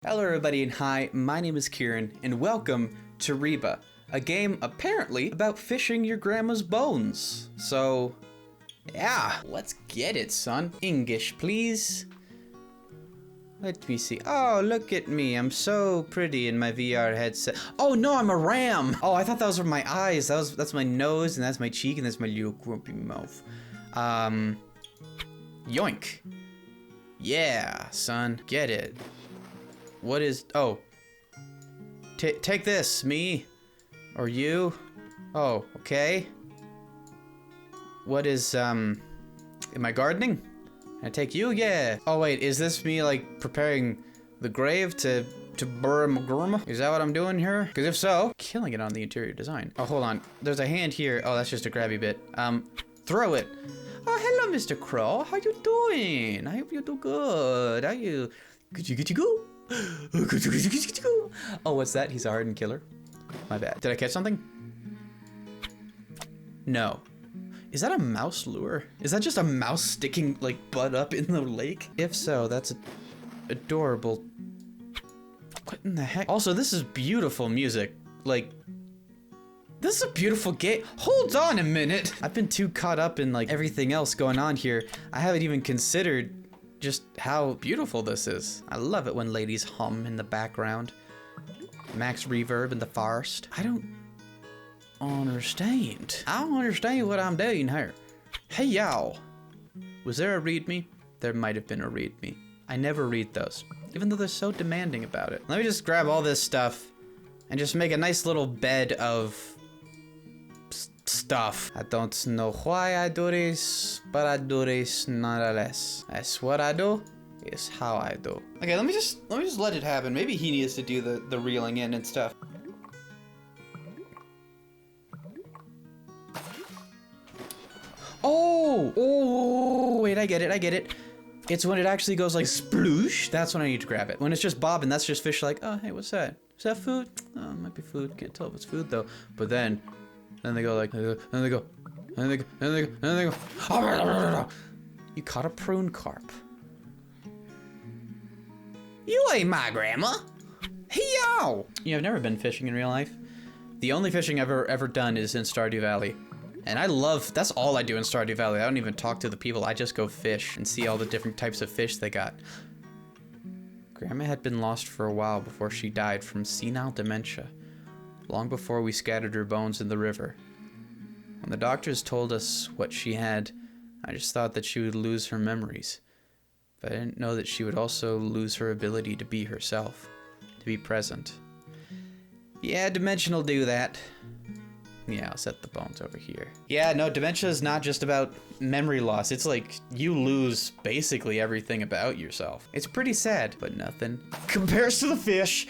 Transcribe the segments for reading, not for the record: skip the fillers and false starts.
Hello everybody and hi, my name is Kieran and welcome to Riba, a game apparently about fishing your grandma's bones. So, yeah, let's get it, son. English, please. Let me see. Oh, look at me. I'm so pretty in my VR headset. Oh no, I'm a ram. Oh, I thought those were my eyes. That's my nose and that's my cheek and that's my little grumpy mouth. Yoink. Yeah, son, get it. What is, oh. Take this, me. Or you. Oh, okay. What is, am I gardening? Can I take you? Yeah. Oh wait, is this me like preparing the grave to bury my grandma? Is that what I'm doing here? Because if so, killing it on the interior design. Oh, hold on. There's a hand here. Oh, that's just a grabby bit. Throw it. Oh, hello, Mr. Crow. How you doing? I hope you do good. How you? Could you go? Oh, what's that? He's a hardened killer. My bad. Did I catch something? No. Is that a mouse lure? Is that just a mouse sticking like butt up in the lake? If so, that's adorable. What in the heck? Also, this is beautiful music. Like, this is a beautiful game. Hold on a minute. I've been too caught up in like everything else going on here. I haven't even considered just how beautiful this is. I love it when ladies hum in the background. Max reverb in the forest. I don't understand. I don't understand what I'm doing here. Hey y'all. Was there a readme? There might have been a readme. I never read those, even though they're so demanding about it. Let me just grab all this stuff and just make a nice little bed of stuff. I don't know why I do this, but I do this nonetheless. That's what I do. Is how I do. Okay, let me just let it happen. Maybe he needs to do the reeling in and stuff. Oh, wait, I get it. It's when it actually goes like sploosh. That's when I need to grab it. When it's just bobbing, that's just fish like, oh, hey, what's that? Is that food? Oh, it might be food. Can't tell if it's food though. But then they go like, and they go. You caught a prune carp. You ain't my grandma. Hey yo! You know, I've never been fishing in real life. The only fishing I've ever done is in Stardew Valley. And I love, that's all I do in Stardew Valley. I don't even talk to the people. I just go fish and see all the different types of fish they got. Grandma had been lost for a while before she died from senile dementia. Long before we scattered her bones in the river. When the doctors told us what she had, I just thought that she would lose her memories. But I didn't know that she would also lose her ability to be herself, to be present. Yeah, dementia will do that. Yeah, I'll set the bones over here. Yeah, no, dementia is not just about memory loss. It's like you lose basically everything about yourself. It's pretty sad, but nothing compares to the fish.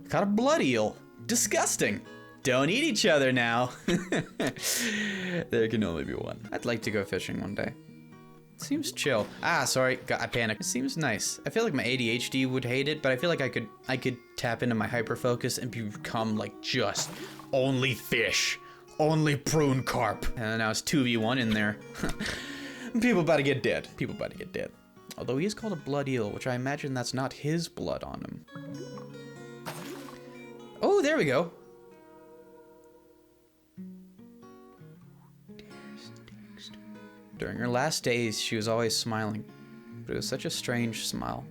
Caught a blood eel. Disgusting. Don't eat each other now. There can only be one. I'd like to go fishing one day. Seems chill. Ah, sorry, I panicked. It seems nice. I feel like my ADHD would hate it, but I feel like I could tap into my hyperfocus and become like just only fish, only prune carp. And now it's 2v1 in there. People about to get dead. People about to get dead. Although he is called a blood eel, which I imagine that's not his blood on him. Oh, there we go. During her last days, she was always smiling, but it was such a strange smile.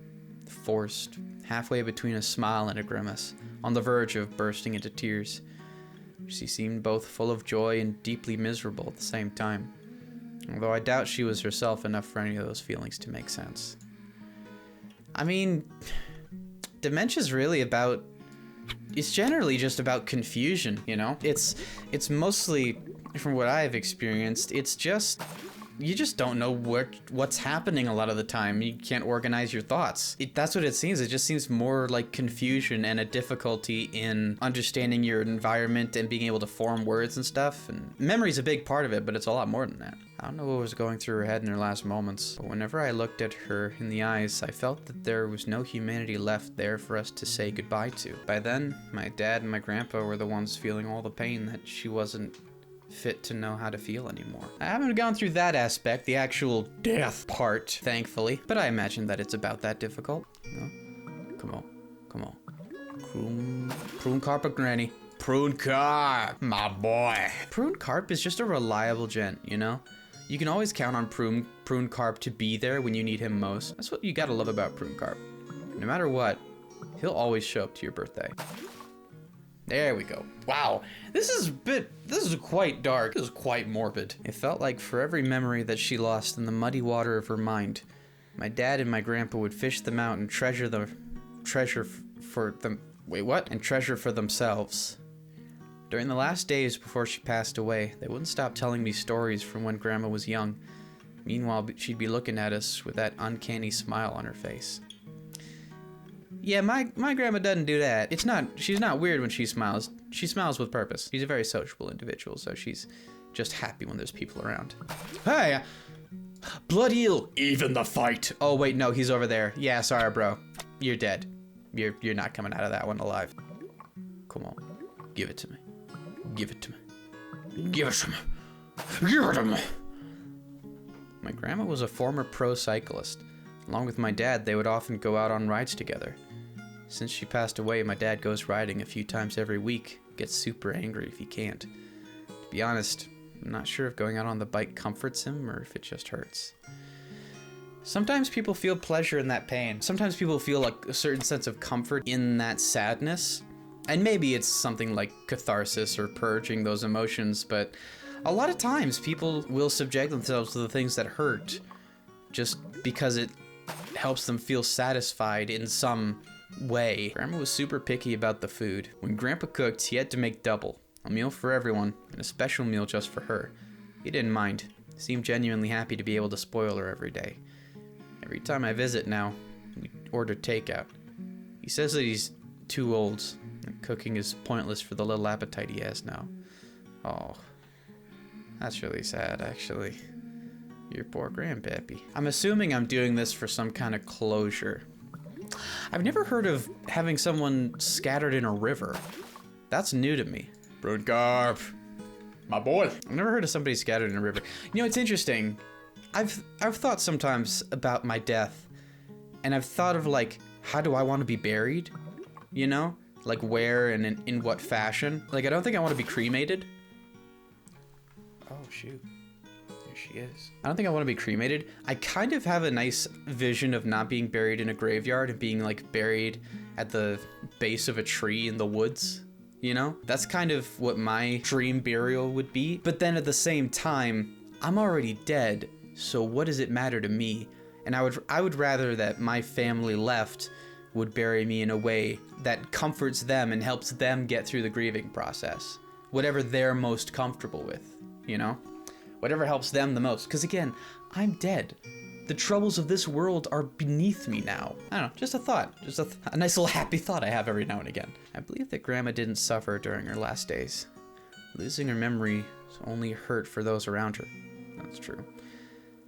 Forced, halfway between a smile and a grimace, on the verge of bursting into tears. She seemed both full of joy and deeply miserable at the same time, although I doubt she was herself enough for any of those feelings to make sense. I mean, dementia's really about, it's generally just about confusion, you know? It's mostly, from what I've experienced, it's just, you just don't know what's happening a lot of the time. You can't organize your thoughts. That's what it seems. It just seems more like confusion and a difficulty in understanding your environment and being able to form words and stuff. And memory's a big part of it, but it's a lot more than that. I don't know what was going through her head in her last moments, but whenever I looked at her in the eyes, I felt that there was no humanity left there for us to say goodbye to. By then, my dad and my grandpa were the ones feeling all the pain that she wasn't fit to know how to feel anymore. I haven't gone through that aspect, the actual death part, thankfully, but I imagine that it's about that difficult. No? Come on. Come on. Prune carp or granny? Prune carp, my boy. Prune carp is just a reliable gent, you know? You can always count on prune carp to be there when you need him most. That's what you gotta love about prune carp. No matter what, he'll always show up to your birthday. There we go. Wow, this is quite dark. This is quite morbid. It felt like for every memory that she lost in the muddy water of her mind, my dad and my grandpa would fish them out and treasure for themselves. During the last days before she passed away, they wouldn't stop telling me stories from when Grandma was young. Meanwhile, she'd be looking at us with that uncanny smile on her face. Yeah, my grandma doesn't do that. She's not weird when she smiles. She smiles with purpose. She's a very sociable individual, so she's just happy when there's people around. Hey! Blood eel! Even the fight! Oh, wait, no, he's over there. Yeah, sorry, bro. You're dead. You're not coming out of that one alive. Come on. Give it to me. Give it to me. Give it to me. Give it to me! My grandma was a former pro cyclist. Along with my dad, they would often go out on rides together. Since she passed away, my dad goes riding a few times every week, gets super angry if he can't. To be honest, I'm not sure if going out on the bike comforts him or if it just hurts. Sometimes people feel pleasure in that pain. Sometimes people feel like a certain sense of comfort in that sadness. And maybe it's something like catharsis or purging those emotions, but a lot of times people will subject themselves to the things that hurt just because it helps them feel satisfied in some way. Grandma was super picky about the food. When Grandpa cooked, he had to make double. A meal for everyone, and a special meal just for her. He didn't mind. Seemed genuinely happy to be able to spoil her every day. Every time I visit now, we order takeout. He says that he's too old, and cooking is pointless for the little appetite he has now. Oh, that's really sad, actually. Your poor grandpappy. I'm assuming I'm doing this for some kind of closure. I've never heard of having someone scattered in a river. That's new to me. Prune carp, my boy. I've never heard of somebody scattered in a river. You know, it's interesting. I've thought sometimes about my death, and I've thought of like, how do I want to be buried? You know, like where and in what fashion? Like, I don't think I want to be cremated. Oh shoot. She is. I don't think I want to be cremated. I kind of have a nice vision of not being buried in a graveyard and being like buried at the base of a tree in the woods, you know? That's kind of what my dream burial would be. But then at the same time, I'm already dead, so what does it matter to me? And I would rather that my family left would bury me in a way that comforts them and helps them get through the grieving process. Whatever they're most comfortable with, you know? Whatever helps them the most. Because again, I'm dead. The troubles of this world are beneath me now. I don't know, just a thought. Just a nice little happy thought I have every now and again. I believe that Grandma didn't suffer during her last days. Losing her memory only hurt for those around her. That's true.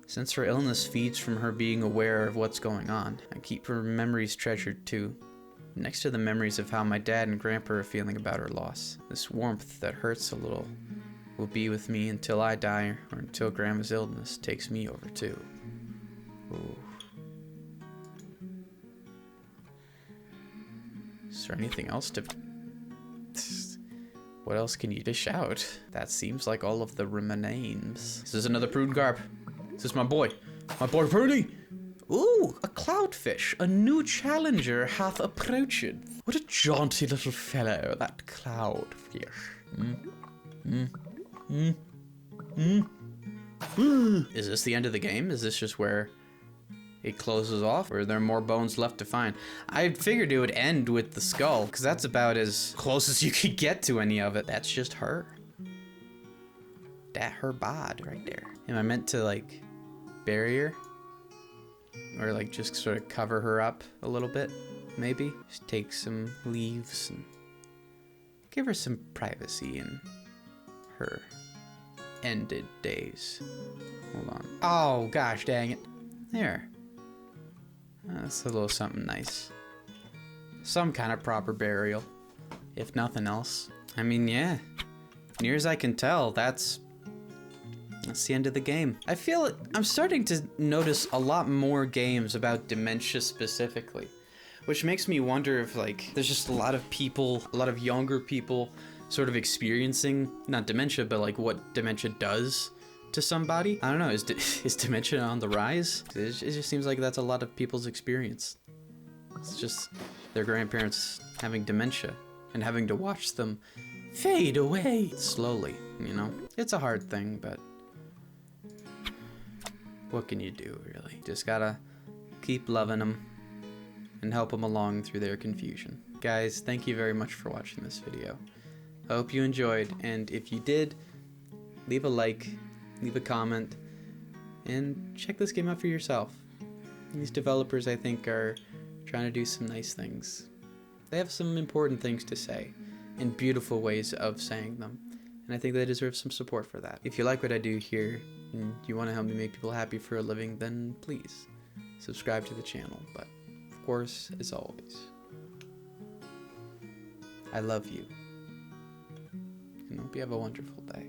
Since her illness feeds from her being aware of what's going on, I keep her memories treasured too. Next to the memories of how my dad and Grandpa are feeling about her loss. This warmth that hurts a little will be with me until I die or until Grandma's illness takes me over too. Ooh. Is there anything else to... What else can you dish out? That seems like all of the names. This is another prune carp. This is my boy. My boy Pruny! Ooh, a cloudfish. A new challenger hath approached. What a jaunty little fellow, that cloudfish. Is this the end of the game? Is this just where it closes off? Or are there more bones left to find? I figured it would end with the skull, because that's about as close as you could get to any of it. That's just her. That her bod right there. Am I meant to like bury her? Or like just sort of cover her up a little bit, maybe? Just take some leaves and give her some privacy in her ended days. Hold on. Oh, gosh dang it. There. That's a little something nice. Some kind of proper burial, if nothing else. I mean, yeah. Near as I can tell, that's the end of the game. I feel I'm starting to notice a lot more games about dementia specifically, Which makes me wonder if, like, there's just a lot of people, a lot of younger people sort of experiencing, not dementia, but like what dementia does to somebody. I don't know, is dementia on the rise? It just seems like that's a lot of people's experience. It's just their grandparents having dementia and having to watch them fade away slowly, you know? It's a hard thing, but what can you do, really? Just gotta keep loving them and help them along through their confusion. Guys, thank you very much for watching this video. I hope you enjoyed, and if you did, leave a like, leave a comment, and check this game out for yourself. These developers, I think, are trying to do some nice things. They have some important things to say, and beautiful ways of saying them, and I think they deserve some support for that. If you like what I do here, and you want to help me make people happy for a living, then please subscribe to the channel. But of course, as always, I love you, and hope you have a wonderful day.